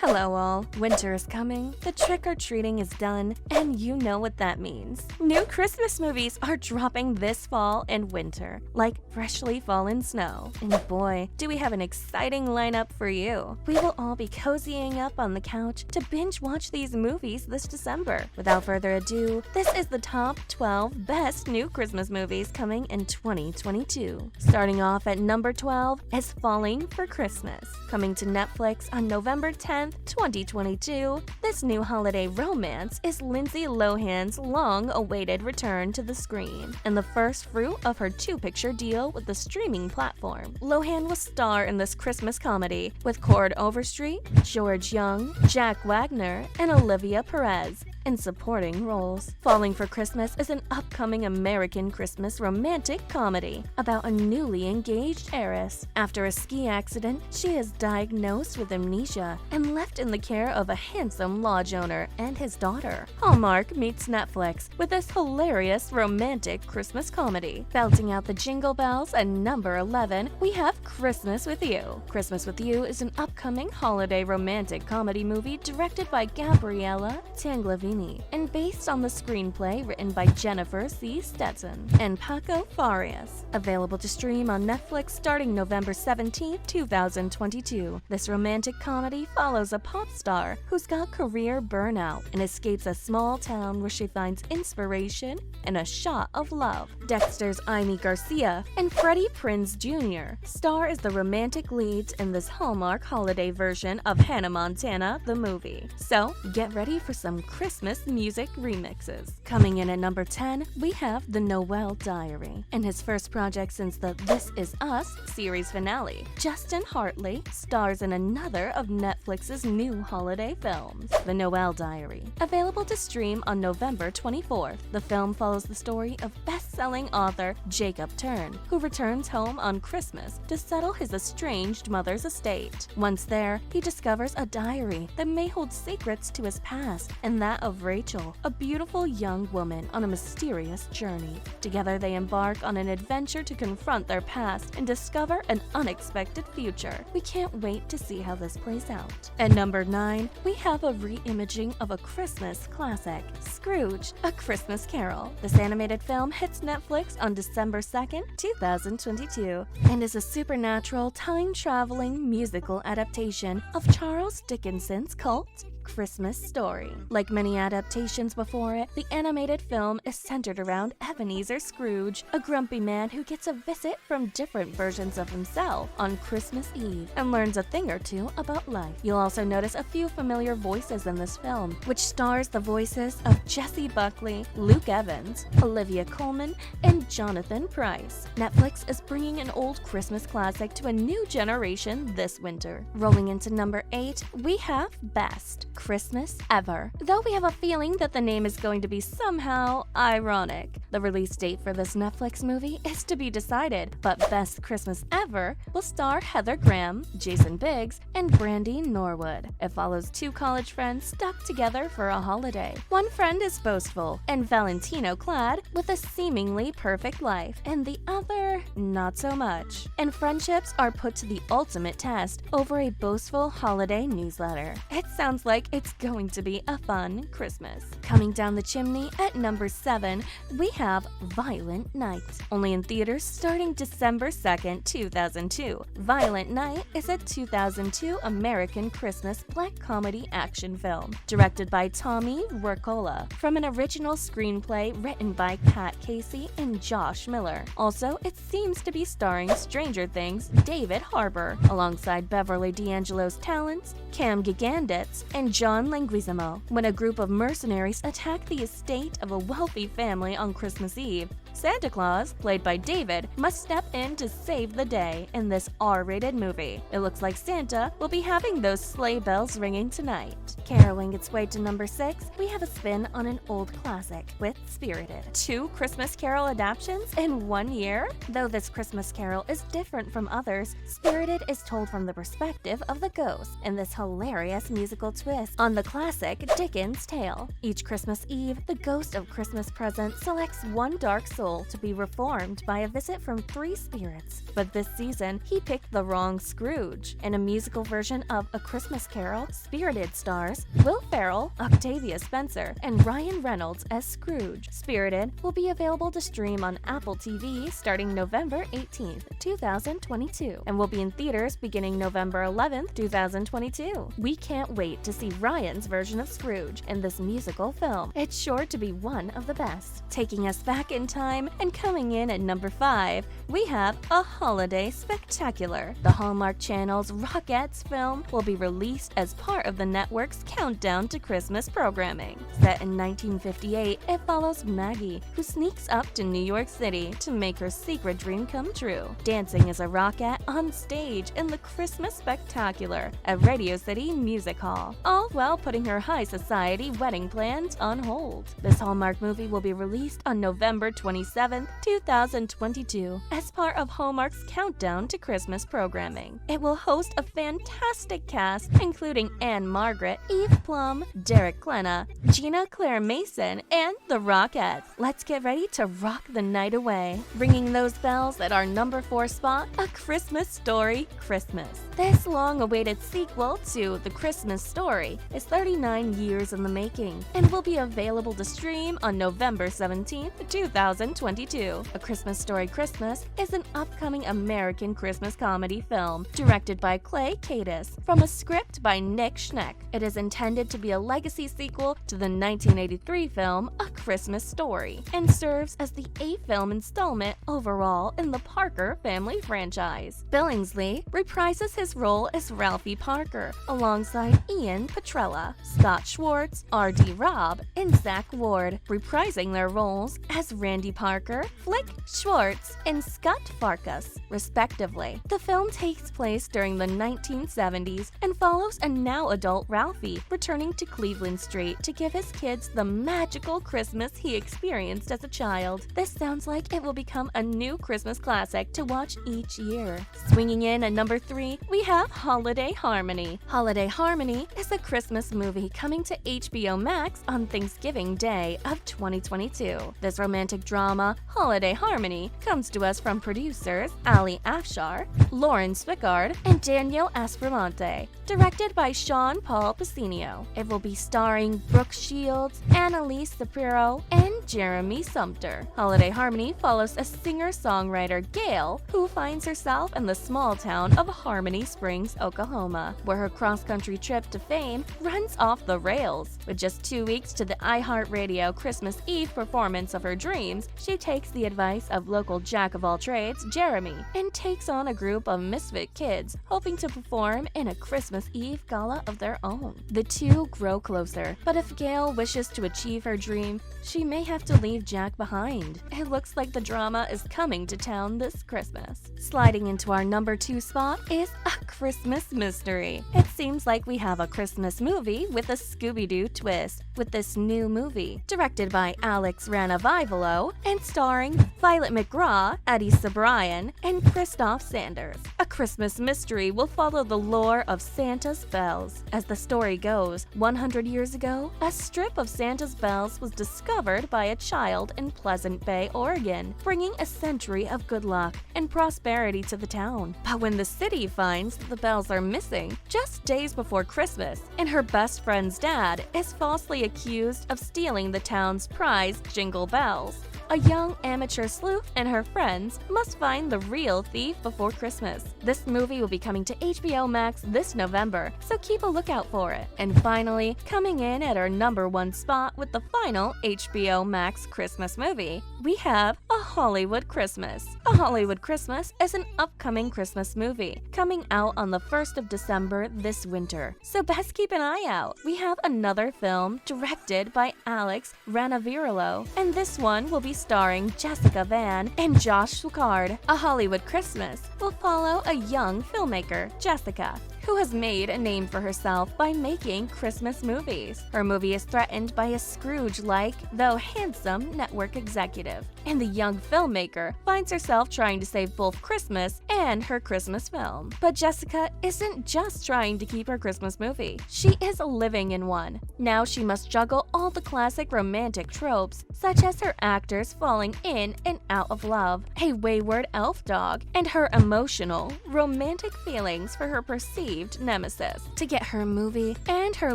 Hello all, winter is coming, the trick-or-treating is done, and you know what that means. New Christmas movies are dropping this fall and winter, like freshly fallen snow. And boy, do we have an exciting lineup for you. We will all be cozying up on the couch to binge watch these movies this December. Without further ado, this is the top 12 best new Christmas movies coming in 2022. Starting off at number 12 is Falling for Christmas. Coming to Netflix on November 10th, 2022, this new holiday romance is Lindsay Lohan's long-awaited return to the screen, and the first fruit of her two-picture deal with the streaming platform. Lohan will star in this Christmas comedy with Cord Overstreet, George Young, Jack Wagner, and Olivia Perez in supporting roles. Falling for Christmas is an upcoming American Christmas romantic comedy about a newly engaged heiress. After a ski accident, she is diagnosed with amnesia and left in the care of a handsome lodge owner and his daughter. Hallmark meets Netflix with this hilarious romantic Christmas comedy. Belting out the jingle bells at number 11, we have Christmas with You. Christmas with You is an upcoming holiday romantic comedy movie directed by Gabriella Tanglavini and based on the screenplay written by Jennifer C. Stetson and Paco Farias. Available to stream on Netflix starting November 17, 2022. This romantic comedy follows a pop star who's got career burnout and escapes a small town where she finds inspiration and a shot of love. Dexter's Amy Garcia and Freddie Prinze Jr. star as the romantic leads in this Hallmark holiday version of Hannah Montana the movie. So, get ready for some Christmas music remixes. Coming in at number 10, we have The Noel Diary. In his first project since the This Is Us series finale, Justin Hartley stars in another of Netflix's new holiday films, The Noel Diary. Available to stream on November 24th, the film follows the story of best-selling author Jacob Turn, who returns home on Christmas to settle his estranged mother's estate. Once there, he discovers a diary that may hold secrets to his past and that of Rachel, a beautiful young woman on a mysterious journey. Together they embark on an adventure to confront their past and discover an unexpected future. We can't wait to see how this plays out. At number 9, we have a re-imaging of a Christmas classic, Scrooge, A Christmas Carol. This animated film hits Netflix on December 2nd, 2022, and is a supernatural time-traveling musical adaptation of Charles Dickens's cult Christmas story. Like many adaptations before it, the animated film is centered around Ebenezer Scrooge, a grumpy man who gets a visit from different versions of himself on Christmas Eve and learns a thing or two about life. You'll also notice a few familiar voices in this film, which stars the voices of Jessie Buckley, Luke Evans, Olivia Colman, and Jonathan Pryce. Netflix is bringing an old Christmas classic to a new generation this winter. Rolling into number 8, we have Best Christmas Ever. Though we have a feeling that the name is going to be somehow ironic. The release date for this Netflix movie is to be decided, but Best Christmas Ever will star Heather Graham, Jason Biggs, and Brandy Norwood. It follows two college friends stuck together for a holiday. One friend is boastful and Valentino-clad with a seemingly perfect life, and the other not so much. And friendships are put to the ultimate test over a boastful holiday newsletter. It sounds like it's going to be a fun Christmas. Coming down the chimney at number 7, we have Violent Night. Only in theaters starting December 2nd, 2002. Violent Night is a 2002 American Christmas black comedy action film directed by Tommy Wirkola from an original screenplay written by Pat Casey and Josh Miller. Also, it seems to be starring Stranger Things' David Harbour alongside Beverly D'Angelo's talents, Cam Gigandits, and John Leguizamo. When a group of mercenaries attack the estate of a wealthy family on Christmas Eve, Santa Claus, played by David, must step in to save the day in this R-rated movie. It looks like Santa will be having those sleigh bells ringing tonight. Caroling its way to number 6, we have a spin on an old classic with Spirited. 2 Christmas Carol adaptations in 1 year? Though this Christmas Carol is different from others, Spirited is told from the perspective of the ghost in this hilarious musical twist on the classic Dickens tale. Each Christmas Eve, the ghost of Christmas Present selects one dark soul to be reformed by a visit from three spirits. But this season, he picked the wrong Scrooge. In a musical version of A Christmas Carol, Spirited stars Will Ferrell, Octavia Spencer, and Ryan Reynolds as Scrooge. Spirited will be available to stream on Apple TV starting November 18th, 2022, and will be in theaters beginning November 11th, 2022. We can't wait to see Ryan's version of Scrooge in this musical film. It's sure to be one of the best. Taking us back in time and coming in at number 5, we have A Holiday Spectacular. The Hallmark Channel's Rockettes film will be released as part of the network's countdown to Christmas programming. Set in 1958, it follows Maggie, who sneaks up to New York City to make her secret dream come true, dancing as a rockette on stage in the Christmas Spectacular at Radio City Music Hall, all while putting her high society wedding plans on hold. This Hallmark movie will be released on November 27, 2022, as part of Hallmark's countdown to Christmas programming. It will host a fantastic cast, including Anne Margaret, Eve Plum, Derek Klena, Gina Claire Mason, and the Rockettes. Let's get ready to rock the night away. Ringing those bells at our number 4 spot, A Christmas Story Christmas. This long-awaited sequel to The Christmas Story is 39 years in the making and will be available to stream on November 17, 2022. A Christmas Story Christmas is an upcoming American Christmas comedy film directed by Clay Cadis from a script by Nick Schneck. It is intended to be a legacy sequel to the 1983 film A Christmas Story and serves as the 8th film installment overall in the Parker family franchise. Billingsley reprises his role as Ralphie Parker alongside Ian Petrella, Scott Schwartz, R.D. Robb, and Zach Ward, reprising their roles as Randy Parker, Flick Schwartz, and Scott Farkas, respectively. The film takes place during the 1970s and follows a now-adult Ralphie returning to Cleveland Street to give his kids the magical Christmas he experienced as a child. This sounds like it will become a new Christmas classic to watch each year. Swinging in at number 3, we have Holiday Harmony. Holiday Harmony is a Christmas movie coming to HBO Max on Thanksgiving Day of 2022. This romantic drama, Holiday Harmony, comes to us from producers Ali Afshar, Lauren Spickard, and Daniel Aspromonte, directed by Sean Paul Pacinio. It will be starring Brooke Shields, Annalise Shapiro, and Jeremy Sumter. Holiday Harmony follows a singer-songwriter, Gail, who finds herself in the small town of Harmony Springs, Oklahoma, where her cross-country trip to fame runs off the rails. With just 2 weeks to the iHeartRadio Christmas Eve performance of her dreams, she takes the advice of local jack-of-all-trades, Jeremy, and takes on a group of misfit kids hoping to perform in a Christmas Eve gala of their own. The two grow closer, but if Gail wishes to achieve her dream, she may have to leave Jack behind. It looks like the drama is coming to town this Christmas. Sliding into our number 2 spot is A Christmas Mystery. It seems like we have a Christmas movie with a Scooby-Doo twist with this new movie, directed by Alex Ranavivolo and starring Violet McGraw, Eddie Cibrian, and Christoph Sanders. A Christmas Mystery will follow the lore of Santa's bells. As the story goes, 100 years ago, a strip of Santa's bells was discovered by a child in Pleasant Bay, Oregon, bringing a century of good luck and prosperity to the town. But when the city finds the bells are missing just days before Christmas, and her best friend's dad is falsely accused of stealing the town's prized jingle bells, a young amateur sleuth and her friends must find the real thief before Christmas. This movie will be coming to HBO Max this November, so keep a lookout for it. And finally, coming in at our number 1 spot with the final HBO Max Christmas movie, we have A Hollywood Christmas. A Hollywood Christmas is an upcoming Christmas movie coming out on the 1st of December this winter, so best keep an eye out. We have another film directed by Alex Ranavivolo, and this one will be starring Jessica Vann and Josh Sucard. A Hollywood Christmas will follow a young filmmaker, Jessica, who has made a name for herself by making Christmas movies. Her movie is threatened by a Scrooge-like, though handsome, network executive, and the young filmmaker finds herself trying to save both Christmas and her Christmas film. But Jessica isn't just trying to keep her Christmas movie. She is living in one. Now she must juggle all the classic romantic tropes, such as her actors falling in and out of love, a wayward elf dog, and her emotional, romantic feelings for her perceived nemesis, to get her movie and her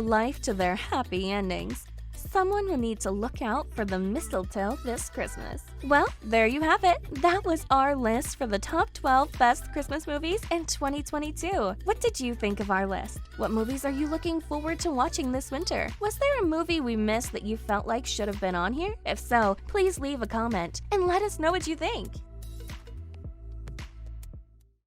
life to their happy endings. Someone will need to look out for the mistletoe this Christmas. Well, there you have it. That was our list for the top 12 best Christmas movies in 2022. What did you think of our list? What movies are you looking forward to watching this winter? Was there a movie we missed that you felt like should have been on here? If so, please leave a comment and let us know what you think.